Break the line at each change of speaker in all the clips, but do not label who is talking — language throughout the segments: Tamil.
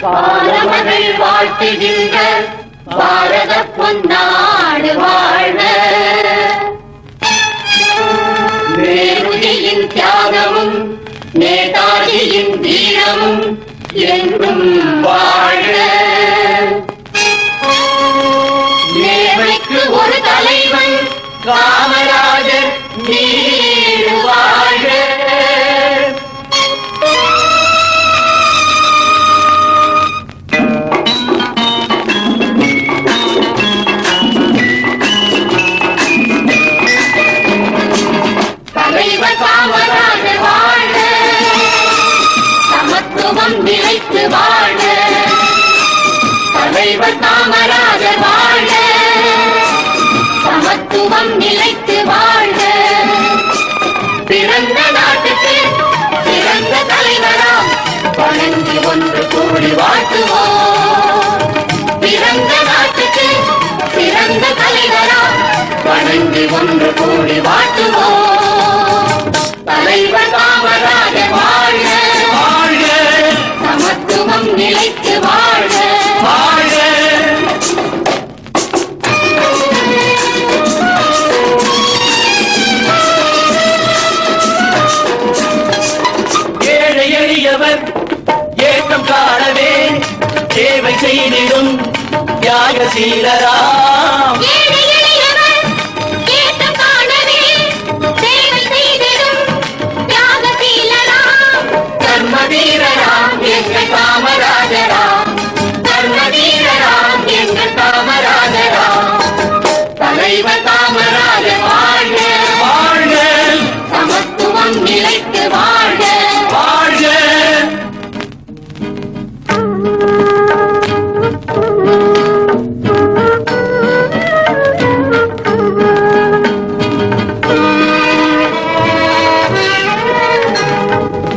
பாலமகள் வாழ்த்துகின்ற பாரத பொன்னாடு வாழ்க. நேருஜியின் தியாகமும் நேதாஜியின் வீரமும் என்றும் வாழ்க. நேர்மைக்கு ஒரு தலைவன் காமராஜர் நீடு வாழ்க. தலைவர் காமராஜர் வாழ்க. சமத்துவம் நிலைத்து வாழ்க. தலைவர் காமராஜர் வாழ்க. சமத்துவம் நிலைத்து வாழ்க. பிறந்த நாட்டுக்கு பிறந்த தலைவராம் வணங்கி ஒன்று கூடி வாழ்த்துவோம். பிறந்த நாட்டுக்கு பிறந்த தலைவராம் வணங்கி ஒன்று கூடி வாழ்த்துவோம். தலைவர் காமராஜர் வாழ்க. வாழ்க. சமத்துவம் நிலைத்து வாழ்க. வாழ்க. ஏழை எளியவர் ஏற்றம் காணவே சேவை செய்திடும் தியாகசீலராம். தர்மவீரராம் எங்கள் காமராஜராம். தர்மவீரராம் எங்கள் காமராஜராம். தலைவர் காமராஜர் வாழ்க. வாழ்க. சமத்துவம் நிலைத்து வாழ்க. வாழ்க.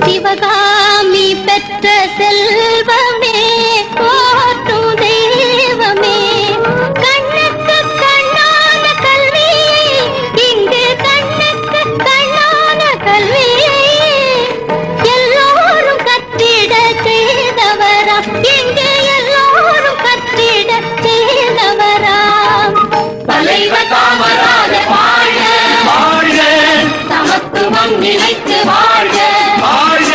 சிவகாமி பெற்ற செல்வமே போற்றும் தெய்வமே. கண்ணுக்கு கண்ணான கல்வியை இங்கு கண்ணுக்கு கண்ணான கல்வியை எல்லோரும் கற்றிட செய்தவராம். இங்கு எல்லோரும் கற்றிட செய்தவராம்.
தலைவர் காமராஜர் வாழ்க. வாழ்க. சமத்துவம் நிலைத்து வாழ்க. வாழ்க.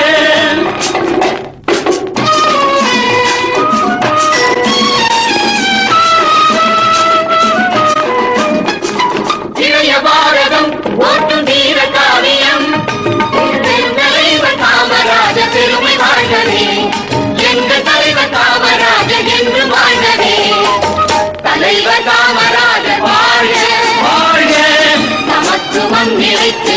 இளைய பாரதம் ஓட்டும் வீர காவியம் தலைவர் காமராஜர் பெருமை வாழ்கவே. எங்கள் தலைவர் காமராஜர் என்று வாழ்கவே. தலைவர் காமராஜர் வாழ்க. வாழ்க. சமத்துவம் நிலைத்து